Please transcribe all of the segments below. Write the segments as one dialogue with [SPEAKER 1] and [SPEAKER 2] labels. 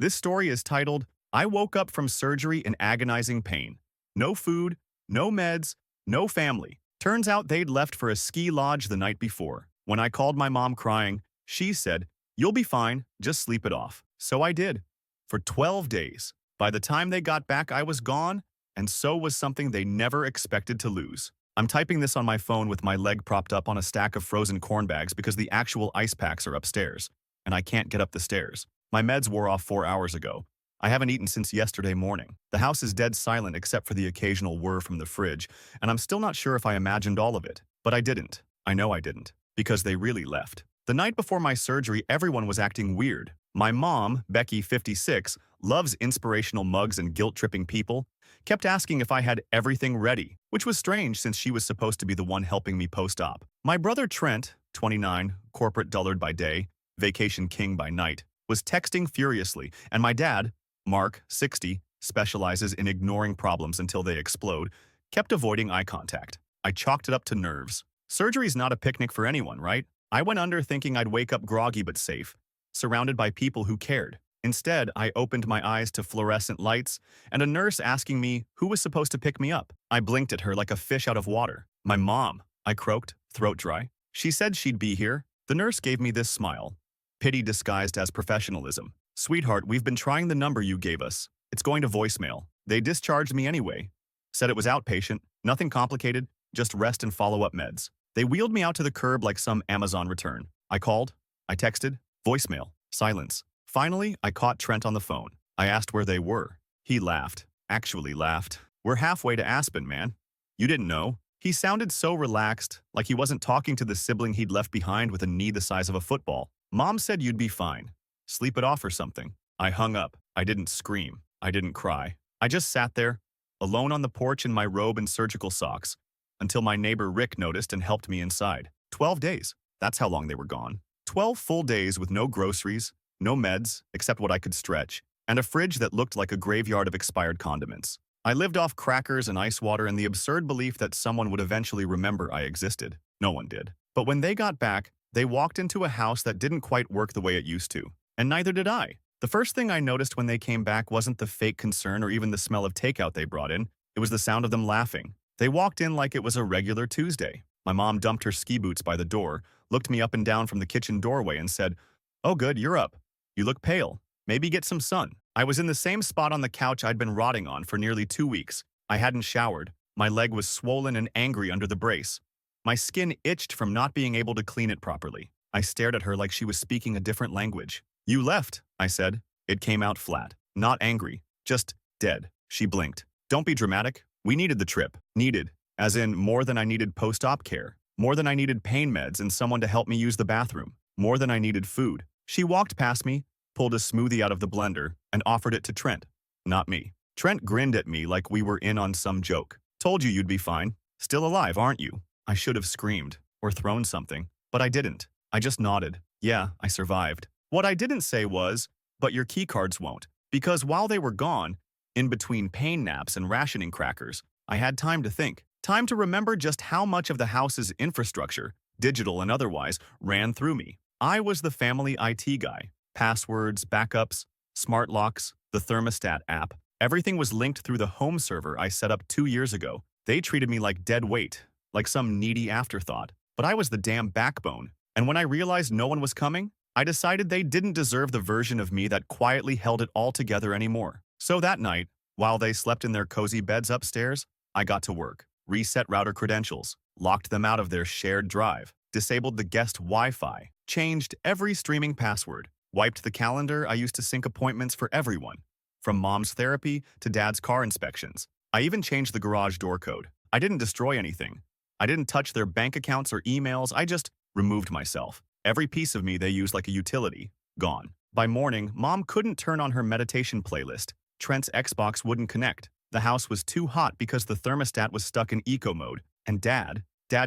[SPEAKER 1] This story is titled, I Woke Up from Surgery in Agonizing Pain. No food, no meds, no family. Turns out they'd left for a ski lodge the night before. When I called my mom crying, she said, "You'll be fine, just sleep it off." So I did. For 12 days. By the time they got back, I was gone, and so was something they never expected to lose. I'm typing this on my phone with my leg propped up on a stack of frozen corn bags because the actual ice packs are upstairs, and I can't get up the stairs. My meds wore off 4 hours ago. I haven't eaten since yesterday morning. The house is dead silent except for the occasional whir from the fridge, and I'm still not sure if I imagined all of it. But I didn't. I know I didn't. Because they really left. The night before my surgery, everyone was acting weird. My mom, Becky, 56, loves inspirational mugs and guilt-tripping people, kept asking if I had everything ready, which was strange since she was supposed to be the one helping me post-op. My brother Trent, 29, corporate dullard by day, vacation king by night, was texting furiously, and my dad, Mark, 60, specializes in ignoring problems until they explode, kept avoiding eye contact. I chalked it up to nerves. Surgery's not a picnic for anyone, right? I went under thinking I'd wake up groggy but safe, surrounded by people who cared. Instead, I opened my eyes to fluorescent lights and a nurse asking me who was supposed to pick me up. I blinked at her like a fish out of water. "My mom," I croaked, throat dry. "She said she'd be here." The nurse gave me this smile, pity disguised as professionalism. "Sweetheart, we've been trying the number you gave us. It's going to voicemail. They discharged me anyway. Said it was outpatient, nothing complicated, just rest and follow-up meds." They wheeled me out to the curb like some Amazon return. I called. I texted. Voicemail. Silence. Finally, I caught Trent on the phone. I asked where they were. He laughed. Actually laughed. "We're halfway to Aspen, man. You didn't know." He sounded so relaxed, like he wasn't talking to the sibling he'd left behind with a knee the size of a football. "Mom said you'd be fine. Sleep it off or something." I hung up. I didn't scream. I didn't cry. I just sat there, alone on the porch in my robe and surgical socks, until my neighbor Rick noticed and helped me inside. 12 days. That's how long they were gone. 12 full days with no groceries, no meds, except what I could stretch, and a fridge that looked like a graveyard of expired condiments. I lived off crackers and ice water and the absurd belief that someone would eventually remember I existed. No one did. But when they got back, they walked into a house that didn't quite work the way it used to. And neither did I. The first thing I noticed when they came back wasn't the fake concern or even the smell of takeout they brought in. It was the sound of them laughing. They walked in like it was a regular Tuesday. My mom dumped her ski boots by the door, looked me up and down from the kitchen doorway and said, "Oh good, you're up. You look pale. Maybe get some sun." I was in the same spot on the couch I'd been rotting on for nearly 2 weeks. I hadn't showered. My leg was swollen and angry under the brace. My skin itched from not being able to clean it properly. I stared at her like she was speaking a different language. "You left," I said. It came out flat. Not angry. Just dead. She blinked. "Don't be dramatic. We needed the trip." Needed. As in more than I needed post-op care. More than I needed pain meds and someone to help me use the bathroom. More than I needed food. She walked past me, pulled a smoothie out of the blender, and offered it to Trent. Not me. Trent grinned at me like we were in on some joke. "Told you you'd be fine. Still alive, aren't you?" I should have screamed. Or thrown something. But I didn't. I just nodded. Yeah, I survived. What I didn't say was, "But your keycards won't." Because while they were gone, in between pain naps and rationing crackers, I had time to think. Time to remember just how much of the house's infrastructure, digital and otherwise, ran through me. I was the family IT guy. Passwords, backups, smart locks, the thermostat app. Everything was linked through the home server I set up 2 years ago. They treated me like dead weight, like some needy afterthought. But I was the damn backbone. And when I realized no one was coming, I decided they didn't deserve the version of me that quietly held it all together anymore. So that night, while they slept in their cozy beds upstairs, I got to work. Reset router credentials, locked them out of their shared drive, disabled the guest Wi-Fi, changed every streaming password, wiped the calendar I used to sync appointments for everyone, from mom's therapy to dad's car inspections. I even changed the garage door code. I didn't destroy anything. I didn't touch their bank accounts or emails. I just removed myself. Every piece of me they used like a utility, gone. By morning, Mom couldn't turn on her meditation playlist. Trent's Xbox wouldn't connect. The house was too hot because the thermostat was stuck in eco mode. And Dad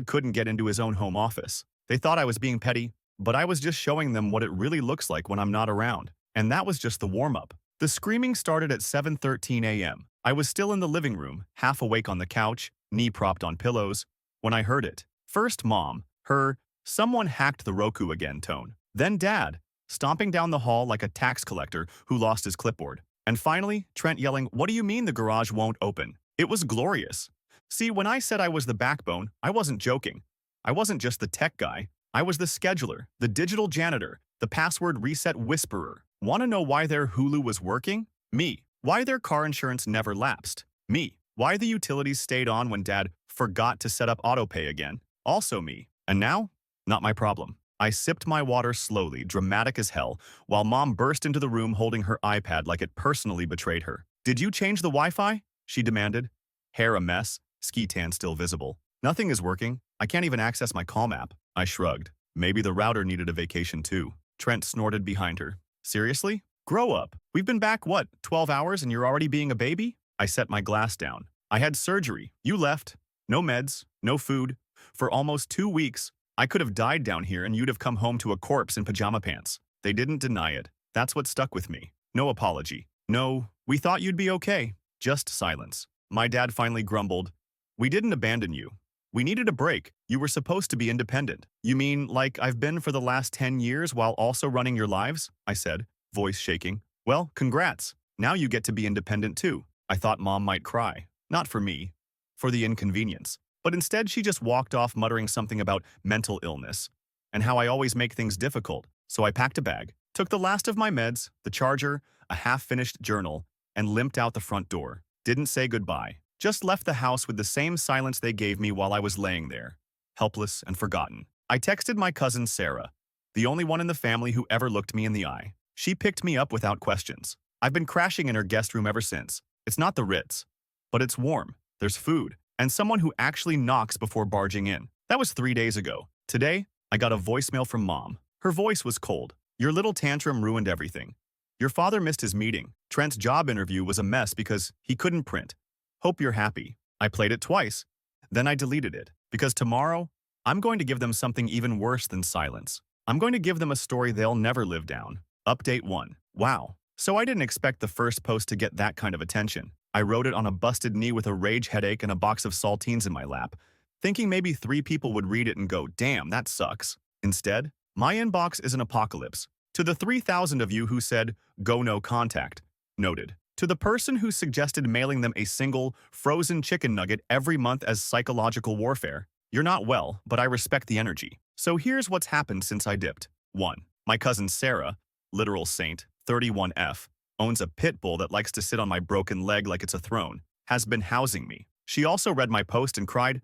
[SPEAKER 1] couldn't get into his own home office. They thought I was being petty, but I was just showing them what it really looks like when I'm not around. And that was just the warm-up. The screaming started at 7:13 a.m. I was still in the living room, half awake on the couch, knee propped on pillows, when I heard it. First Mom, her "someone hacked the Roku again" tone. Then Dad, stomping down the hall like a tax collector who lost his clipboard. And finally, Trent yelling, "What do you mean the garage won't open?" It was glorious. See, when I said I was the backbone, I wasn't joking. I wasn't just the tech guy. I was the scheduler, the digital janitor, the password reset whisperer. Want to know why their Hulu was working? Me. Why their car insurance never lapsed? Me. Why the utilities stayed on when Dad forgot to set up autopay again? Also me. And now? Not my problem. I sipped my water slowly, dramatic as hell, while Mom burst into the room holding her iPad like it personally betrayed her. "Did you change the Wi-Fi?" she demanded. Hair a mess, ski tan still visible. "Nothing is working. I can't even access my Calm app." I shrugged. Maybe the router needed a vacation too. Trent snorted behind her. "Seriously? Grow up. We've been back, what, 12 hours and you're already being a baby?" I set my glass down. "I had surgery. You left. No meds, no food. For almost 2 weeks, I could have died down here and you'd have come home to a corpse in pajama pants." They didn't deny it. That's what stuck with me. No apology. No, "We thought you'd be okay." Just silence. My dad finally grumbled, "We didn't abandon you. We needed a break. You were supposed to be independent." "You mean like I've been for the last 10 years while also running your lives?" I said, voice shaking. "Well, congrats. Now you get to be independent too." I thought Mom might cry. Not for me. For the inconvenience. But instead she just walked off muttering something about mental illness and how I always make things difficult. So I packed a bag, took the last of my meds, the charger, a half-finished journal, and limped out the front door. Didn't say goodbye. Just left the house with the same silence they gave me while I was laying there, helpless and forgotten. I texted my cousin Sarah, the only one in the family who ever looked me in the eye. She picked me up without questions. I've been crashing in her guest room ever since. It's not the Ritz, but it's warm. There's food, and someone who actually knocks before barging in. That was 3 days ago. Today, I got a voicemail from Mom. Her voice was cold. "Your little tantrum ruined everything. Your father missed his meeting. Trent's job interview was a mess because he couldn't print. Hope you're happy." I played it twice. Then I deleted it, because tomorrow, I'm going to give them something even worse than silence. I'm going to give them a story they'll never live down. Update 1. Wow. So I didn't expect the first post to get that kind of attention. I wrote it on a busted knee with a rage headache and a box of saltines in my lap, thinking maybe 3 people would read it and go, "Damn, that sucks." Instead, my inbox is an apocalypse. To the 3,000 of you who said, "Go no contact," noted. To the person who suggested mailing them a single, frozen chicken nugget every month as psychological warfare, you're not well, but I respect the energy. So here's what's happened since I dipped. 1. My cousin Sarah, literal saint, 31F, owns a pit bull that likes to sit on my broken leg like it's a throne, has been housing me. She also read my post and cried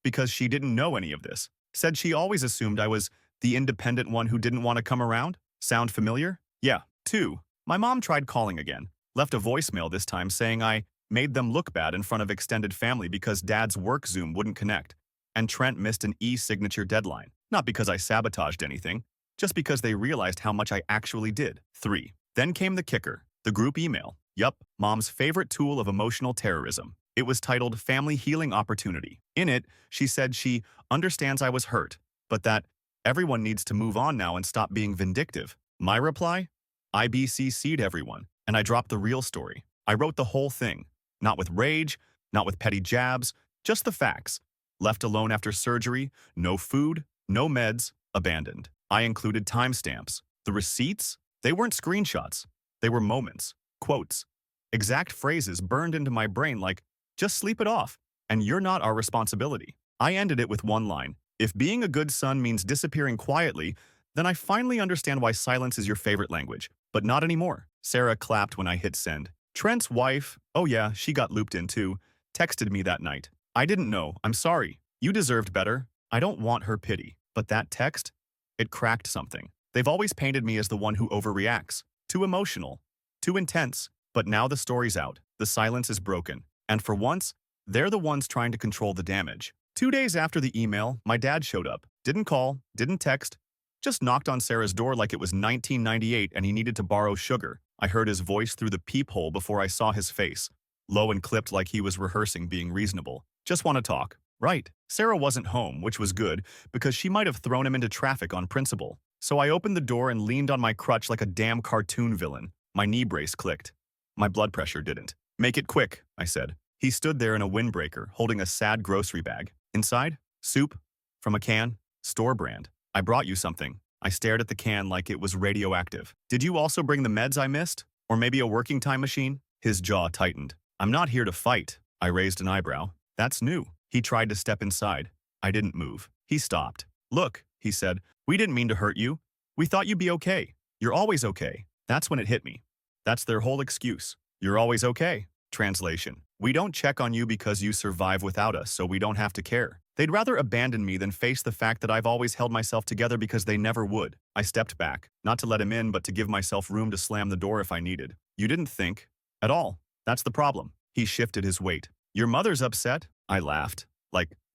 [SPEAKER 1] because she didn't know any of this. Said she always assumed I was the independent one who didn't want to come around. Sound familiar? Yeah. 2. My mom tried calling again. Left a voicemail this time saying I made them look bad in front of extended family because Dad's work Zoom wouldn't connect, and Trent missed an e-signature deadline. Not because I sabotaged anything, just because they realized how much I actually did. 3. Then came the kicker, the group email. Yup, Mom's favorite tool of emotional terrorism. It was titled Family Healing Opportunity. In it, she said she understands I was hurt, but that everyone needs to move on now and stop being vindictive. My reply? I BCC'd everyone, and I dropped the real story. I wrote the whole thing. Not with rage, not with petty jabs, just the facts. Left alone after surgery, no food, no meds, abandoned. I included timestamps. The receipts? They weren't screenshots. They were moments, quotes, exact phrases burned into my brain like, "Just sleep it off, and you're not our responsibility." I ended it with one line. If being a good son means disappearing quietly, then I finally understand why silence is your favorite language. But not anymore. Sarah clapped when I hit send. Trent's wife, oh yeah, she got looped in too, texted me that night. "I didn't know. I'm sorry. You deserved better." I don't want her pity. But that text? It cracked something. They've always painted me as the one who overreacts. Too emotional. Too intense. But now the story's out. The silence is broken. And for once, they're the ones trying to control the damage. 2 days after the email, my dad showed up. Didn't call, didn't text, just knocked on Sarah's door like it was 1998 and he needed to borrow sugar. I heard his voice through the peephole before I saw his face. Low and clipped like he was rehearsing being reasonable. "Just want to talk." Right. Sarah wasn't home, which was good, because she might have thrown him into traffic on principle. So I opened the door and leaned on my crutch like a damn cartoon villain. My knee brace clicked. My blood pressure didn't. "Make it quick," I said. He stood there in a windbreaker, holding a sad grocery bag. Inside? Soup? From a can? Store brand. "I brought you something." I stared at the can like it was radioactive. Did you also bring the meds I missed? Or maybe a working time machine? His jaw tightened. I'm not here to fight. I raised an eyebrow. That's new. He tried to step inside. I didn't move. He stopped. Look, he said, we didn't mean to hurt you. We thought you'd be okay. You're always okay. That's when it hit me. That's their whole excuse. You're always okay. Translation. We don't check on you because you survive without us, so we don't have to care. They'd rather abandon me than face the fact that I've always held myself together because they never would. I stepped back, not to let him in, but to give myself room to slam the door if I needed. You didn't think. At all. That's the problem. He shifted his weight. Your mother's upset? I laughed.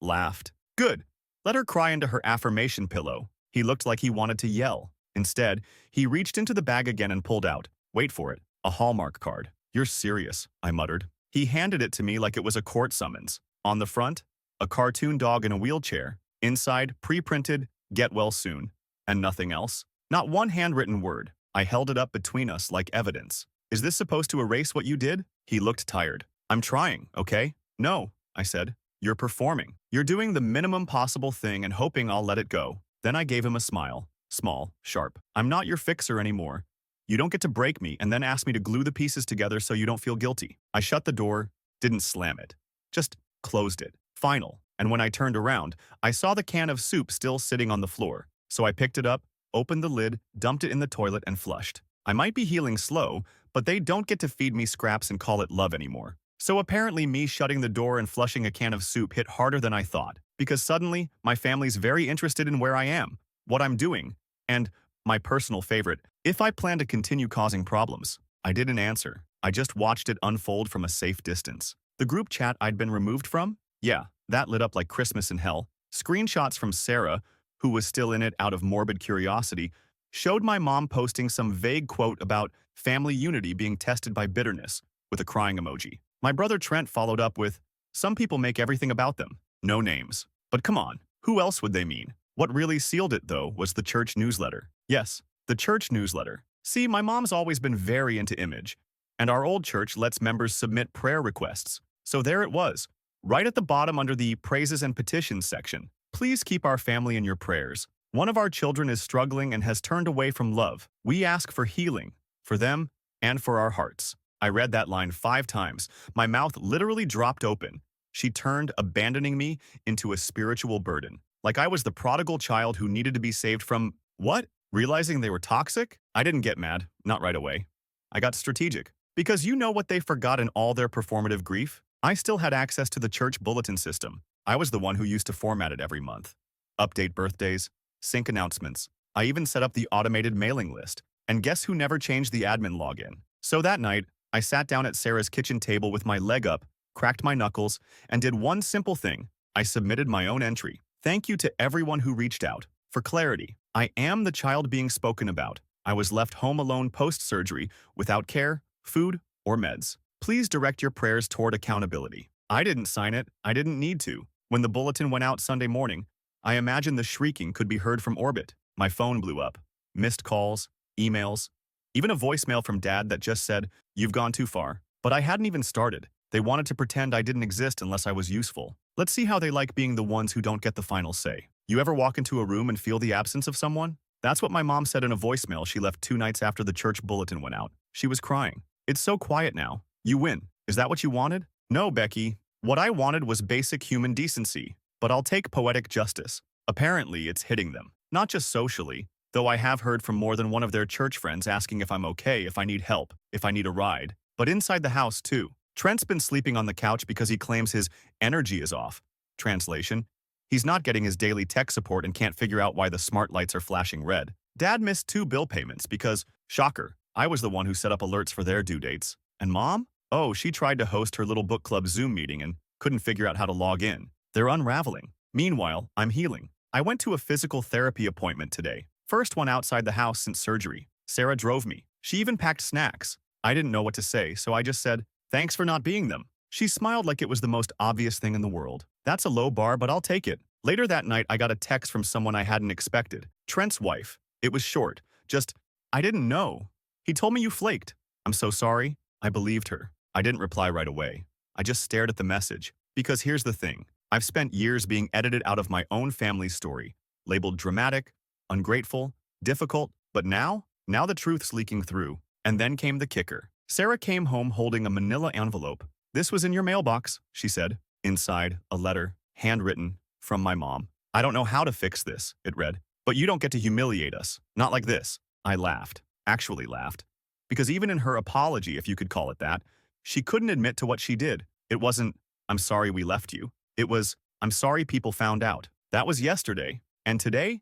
[SPEAKER 1] Laughed. Good. Let her cry into her affirmation pillow. He looked like he wanted to yell. Instead, he reached into the bag again and pulled out, wait for it, a Hallmark card. You're serious, I muttered. He handed it to me like it was a court summons. On the front, a cartoon dog in a wheelchair. Inside, pre-printed, get well soon. And nothing else. Not one handwritten word. I held it up between us like evidence. Is this supposed to erase what you did? He looked tired. I'm trying, okay? No, I said. You're performing. You're doing the minimum possible thing and hoping I'll let it go. Then I gave him a smile. Small, sharp. I'm not your fixer anymore. You don't get to break me and then ask me to glue the pieces together so you don't feel guilty. I shut the door, didn't slam it. Just closed it. Final. And when I turned around, I saw the can of soup still sitting on the floor. So I picked it up, opened the lid, dumped it in the toilet, and flushed. I might be healing slow, but they don't get to feed me scraps and call it love anymore. So apparently me shutting the door and flushing a can of soup hit harder than I thought, because suddenly my family's very interested in where I am, what I'm doing, and, my personal favorite, if I plan to continue causing problems. I didn't answer. I just watched it unfold from a safe distance. The group chat I'd been removed from? Yeah, that lit up like Christmas in hell. Screenshots from Sarah, who was still in it out of morbid curiosity, showed my mom posting some vague quote about family unity being tested by bitterness, with a crying emoji. My brother Trent followed up with, some people make everything about them. No names. But come on, who else would they mean? What really sealed it, though, was the church newsletter. Yes, the church newsletter. See, my mom's always been very into image, and our old church lets members submit prayer requests. So there it was, right at the bottom under the praises and petitions section. Please keep our family in your prayers. One of our children is struggling and has turned away from love. We ask for healing, for them, and for our hearts. I read that line 5 times. My mouth literally dropped open. She turned, abandoning me, into a spiritual burden. Like I was the prodigal child who needed to be saved from, what? Realizing they were toxic? I didn't get mad, not right away. I got strategic. Because you know what they forgot in all their performative grief? I still had access to the church bulletin system. I was the one who used to format it every month. Update birthdays, sync announcements. I even set up the automated mailing list. And guess who never changed the admin login? So that night, I sat down at Sarah's kitchen table with my leg up, cracked my knuckles, and did one simple thing. I submitted my own entry. Thank you to everyone who reached out. For clarity, I am the child being spoken about. I was left home alone post-surgery, without care, food, or meds. Please direct your prayers toward accountability. I didn't sign it. I didn't need to. When the bulletin went out Sunday morning, I imagined the shrieking could be heard from orbit. My phone blew up. Missed calls, emails, even a voicemail from Dad that just said, "You've gone too far." But I hadn't even started. They wanted to pretend I didn't exist unless I was useful. Let's see how they like being the ones who don't get the final say. You ever walk into a room and feel the absence of someone? That's what my mom said in a voicemail she left 2 nights after the church bulletin went out. She was crying. It's so quiet now. You win. Is that what you wanted? No, Becky. What I wanted was basic human decency. But I'll take poetic justice. Apparently, it's hitting them. Not just socially, though I have heard from more than one of their church friends asking if I'm okay, if I need help, if I need a ride. But inside the house, too. Trent's been sleeping on the couch because he claims his energy is off. Translation: he's not getting his daily tech support and can't figure out why the smart lights are flashing red. Dad missed 2 bill payments because, shocker, I was the one who set up alerts for their due dates. And Mom? Oh, she tried to host her little book club Zoom meeting and couldn't figure out how to log in. They're unraveling. Meanwhile, I'm healing. I went to a physical therapy appointment today. First one outside the house since surgery. Sarah drove me. She even packed snacks. I didn't know what to say, so I just said, "Thanks for not being them." She smiled like it was the most obvious thing in the world. That's a low bar, but I'll take it. Later that night, I got a text from someone I hadn't expected. Trent's wife. It was short. Just, "I didn't know. He told me you flaked." "I'm so sorry." I believed her. I didn't reply right away. I just stared at the message. Because here's the thing. I've spent years being edited out of my own family's story, labeled dramatic, ungrateful, difficult, but now the truth's leaking through. And then came the kicker. Sarah came home holding a manila envelope. "This was in your mailbox," she said. Inside, a letter, handwritten, from my mom. "I don't know how to fix this," it read, "but you don't get to humiliate us. Not like this." I laughed. Actually laughed. Because even in her apology, if you could call it that, she couldn't admit to what she did. It wasn't, "I'm sorry we left you." It was, "I'm sorry people found out." That was yesterday. And today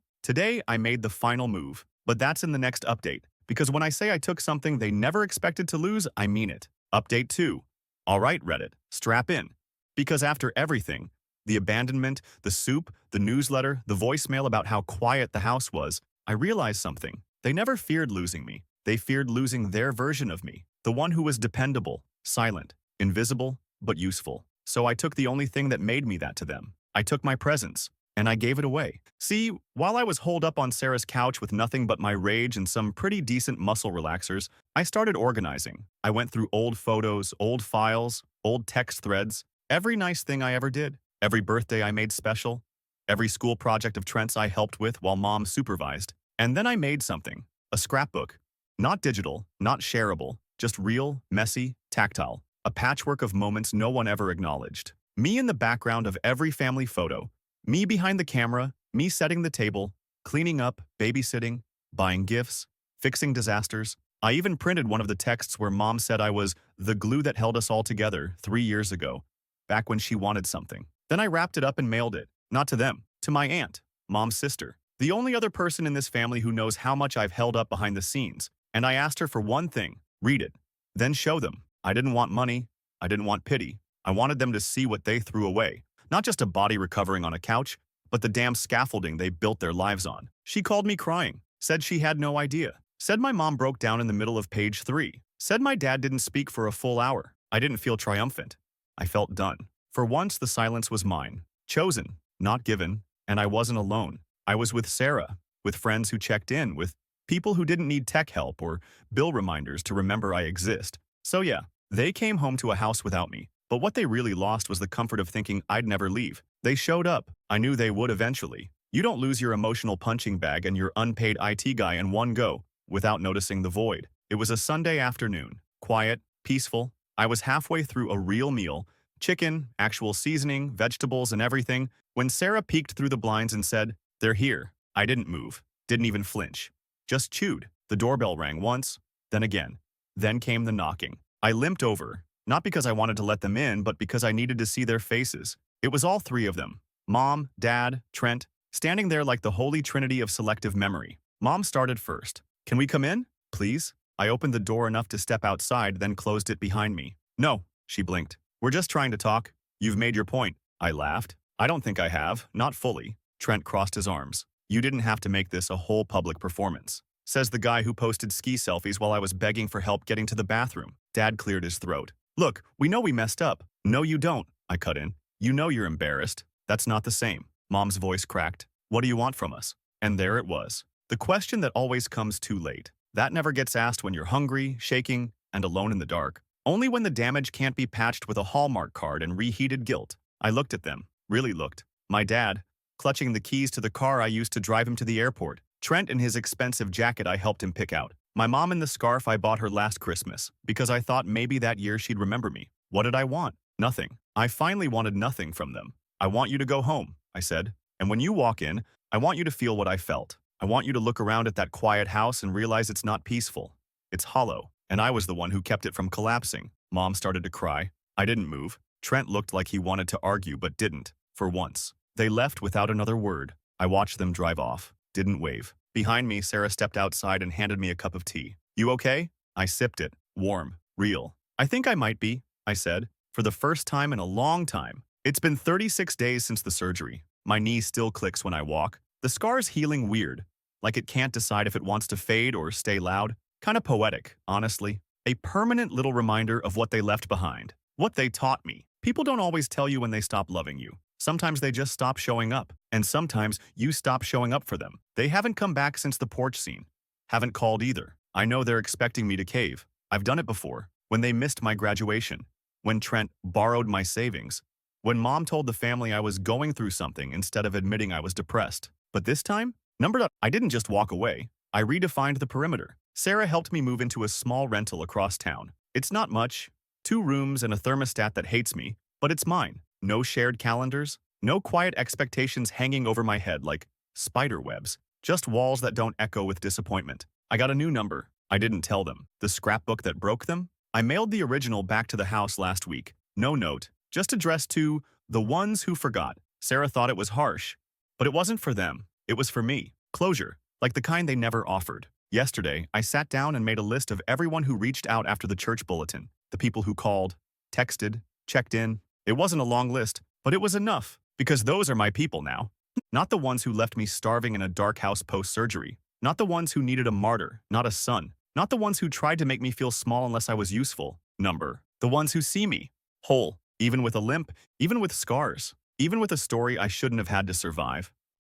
[SPEAKER 1] I made the final move. But that's in the next update. Because when I say I took something they never expected to lose, I mean it. Update 2. All right, Reddit, strap in. Because after everything, the abandonment, the soup, the newsletter, the voicemail about how quiet the house was, I realized something. They never feared losing me. They feared losing their version of me. The one who was dependable, silent, invisible, but useful. So I took the only thing that made me that to them. I took my presence. And I gave it away. See, while I was holed up on Sarah's couch with nothing but my rage and some pretty decent muscle relaxers, I started organizing. I went through old photos, old files, old text threads, every nice thing I ever did, every birthday I made special, every school project of Trent's I helped with while Mom supervised. And then I made something, a scrapbook. Not digital, not shareable, just real, messy, tactile, a patchwork of moments no one ever acknowledged. Me in the background of every family photo, me behind the camera, me setting the table, cleaning up, babysitting, buying gifts, fixing disasters. I even printed one of the texts where Mom said I was the glue that held us all together 3 years ago, back when she wanted something. Then I wrapped it up and mailed it, not to them, to my aunt, Mom's sister, the only other person in this family who knows how much I've held up behind the scenes. And I asked her for one thing, read it, then show them. I didn't want money. I didn't want pity. I wanted them to see what they threw away. Not just a body recovering on a couch, but the damn scaffolding they built their lives on. She called me crying, said she had no idea, said my mom broke down in the middle of page 3, said my dad didn't speak for a full hour. I didn't feel triumphant. I felt done. For once, the silence was mine, chosen, not given, and I wasn't alone. I was with Sarah, with friends who checked in, with people who didn't need tech help or bill reminders to remember I exist. So yeah, they came home to a house without me. But what they really lost was the comfort of thinking I'd never leave. They showed up. I knew they would eventually. You don't lose your emotional punching bag and your unpaid IT guy in one go without noticing the void. It was a Sunday afternoon. Quiet, peaceful. I was halfway through a real meal, chicken, actual seasoning, vegetables, and everything, when Sarah peeked through the blinds and said, "They're here." I didn't move. Didn't even flinch. Just chewed. The doorbell rang once, then again. Then came the knocking. I limped over. Not because I wanted to let them in, but because I needed to see their faces. It was all 3 of them. Mom, Dad, Trent, standing there like the holy trinity of selective memory. Mom started first. "Can we come in, please?" I opened the door enough to step outside, then closed it behind me. "No," she blinked. "We're just trying to talk. You've made your point." I laughed. "I don't think I have. Not fully." Trent crossed his arms. "You didn't have to make this a whole public performance," says the guy who posted ski selfies while I was begging for help getting to the bathroom. Dad cleared his throat. "Look, we know we messed up." "No, you don't," I cut in. "You know you're embarrassed. That's not the same." Mom's voice cracked. "What do you want from us?" And there it was. The question that always comes too late. That never gets asked when you're hungry, shaking, and alone in the dark. Only when the damage can't be patched with a Hallmark card and reheated guilt. I looked at them. Really looked. My dad, clutching the keys to the car I used to drive him to the airport. Trent in his expensive jacket I helped him pick out. My mom in the scarf I bought her last Christmas, because I thought maybe that year she'd remember me. What did I want? Nothing. I finally wanted nothing from them. "I want you to go home," I said. "And when you walk in, I want you to feel what I felt. I want you to look around at that quiet house and realize it's not peaceful. It's hollow. And I was the one who kept it from collapsing." Mom started to cry. I didn't move. Trent looked like he wanted to argue but didn't, for once. They left without another word. I watched them drive off. Didn't wave. Behind me, Sarah stepped outside and handed me a cup of tea. "You okay?" I sipped it. Warm. Real. "I think I might be," I said, for the first time in a long time. It's been 36 days since the surgery. My knee still clicks when I walk. The scar's healing weird, like it can't decide if it wants to fade or stay loud. Kinda poetic, honestly. A permanent little reminder of what they left behind. What they taught me. People don't always tell you when they stop loving you. Sometimes they just stop showing up, and sometimes you stop showing up for them. They haven't come back since the porch scene. Haven't called either. I know they're expecting me to cave. I've done it before. When they missed my graduation. When Trent borrowed my savings. When Mom told the family I was going through something instead of admitting I was depressed. But this time, I didn't just walk away. I redefined the perimeter. Sarah helped me move into a small rental across town. It's not much, 2 rooms and a thermostat that hates me, but it's mine. No shared calendars, no quiet expectations hanging over my head like spider webs, just walls that don't echo with disappointment. I got a new number. I didn't tell them. The scrapbook that broke them? I mailed the original back to the house last week. No note, just addressed to the ones who forgot. Sarah thought it was harsh, but it wasn't for them. It was for me. Closure, like the kind they never offered. Yesterday, I sat down and made a list of everyone who reached out after the church bulletin. The people who called, texted, checked in. It wasn't a long list, but it was enough, because those are my people now. Not the ones who left me starving in a dark house post-surgery. Not the ones who needed a martyr, not a son. Not the ones who tried to make me feel small unless I was useful. Number. The ones who see me. Whole. Even with a limp, even with scars. Even with a story I shouldn't have had to survive.